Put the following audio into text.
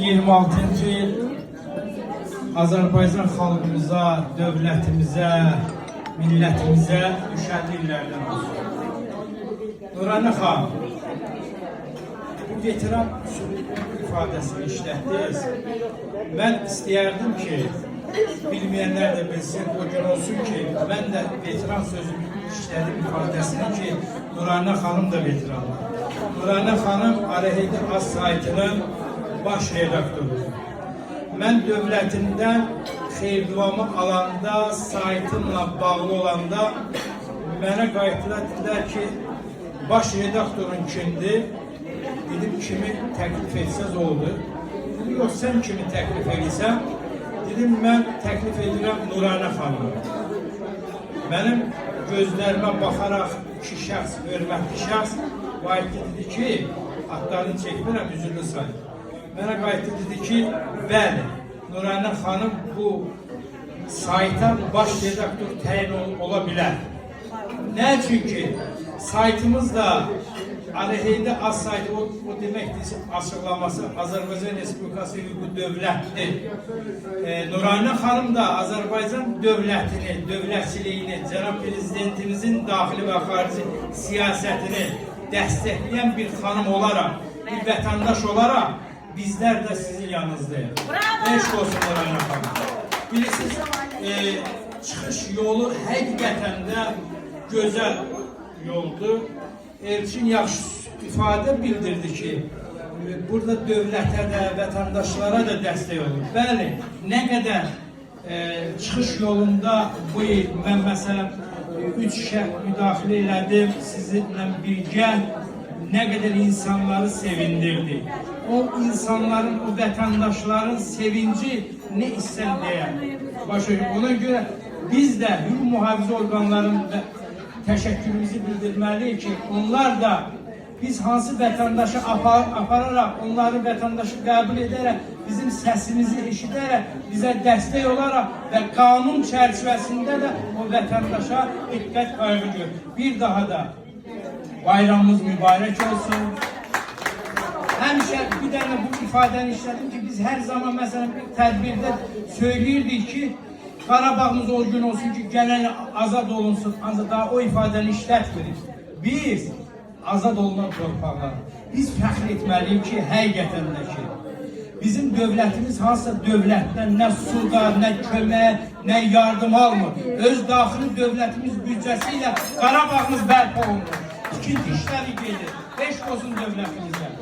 2026-cı il Azərbaycan xalqımıza, dövlətimizə, millətimizə düşən illərdən olsun. Nuranə xanım, bu veteran ifadəsini işlətdiniz. Mən istəyərdim ki, bilməyənlər də bilsin, o gün olsun ki, mən də veteran sözünü işlədim ifadəsini ki, Nuranə xanım da veteranlar. Nuranə xanım Aleyhdə Az saytının baş redaktorudur. Mən dövlətimdən xeyirduamı alanda, saytımla bağlı olanda mənə qayıtdılar, dedilər ki, baş redaktorun kimdir? Dedim, kimi təklif etsəz oldu. Dedim, yox, sən kimi təklif edirsən? Dedim, mən təklif edirəm Nuranə xanımı. Mənim gözlərimə baxaraq iki şəxs, hörmətli şəxs qayıtdı dedi ki, adlarını çəkmirəm, üzürlü sayın. Mənə qayıtdı dedi ki, bəli, Nuranə xanım bu sayta baş redaktor təyin ola bilər. Nə üçün ki, saytımız da Aleyhdə Az saytı, o deməkdir, açıqlaması Azərbaycan Respublikası hüquqi dövlətdir. Nuranə xanım da Azərbaycan dövlətini, dövlətçiliyini, Cənab Prezidentimizin daxili və xarici siyasətini dəstəkləyən bir xanım olaraq, bir vətəndaş olaraq bizlər də sizin yanınızdayıq. Eşq olsun Nuranə xanım. Bilirsiniz, çıxış yolu həqiqətən də gözəl yoldur. Elçin yaxşı ifadə bildirdi ki, burada dövlətə də, vətəndaşlara da dəstək olur. Bəli, nə qədər çıxış yolunda bu il mən məsələn 3 şəhər müdaxilə elədim, sizinlə birgə nə qədər insanları sevindirdi. O insanların, o vətəndaşların sevinci nə istən deyər. Ona görə biz də hüquq mühafizə orqanlarında təşəkkürümüzü bildirməliyik ki, onlar da biz hansı vətəndaşı apararaq, onları vətəndaşı qəbul edərək, bizim səsimizi eşidərək, bizə dəstək olaraq və qanun çərçivəsində də o vətəndaşa diqqət qayğı görür. Bir daha da bayramımız mübarək olsun. Həmişə bir dənə bu ifadəni işlədim ki, biz hər zaman məsələn bir tədbirdə söyləyirdik ki, Qarabağımız o gün olsun ki, gələn azad olunsun, ancaq daha o ifadəni işlətmirik. Biz azad olunan torpaqlar, biz fəxr etməliyik ki, həqiqətən də ki, bizim dövlətimiz hansısa dövlətdən nə suda, nə kömək, nə yardım almır. Öz daxili dövlətimiz büdcəsi ilə Qarabağımız bərpa olunur. İkinci işləri gedir. Eşq olsun dövlətimizə.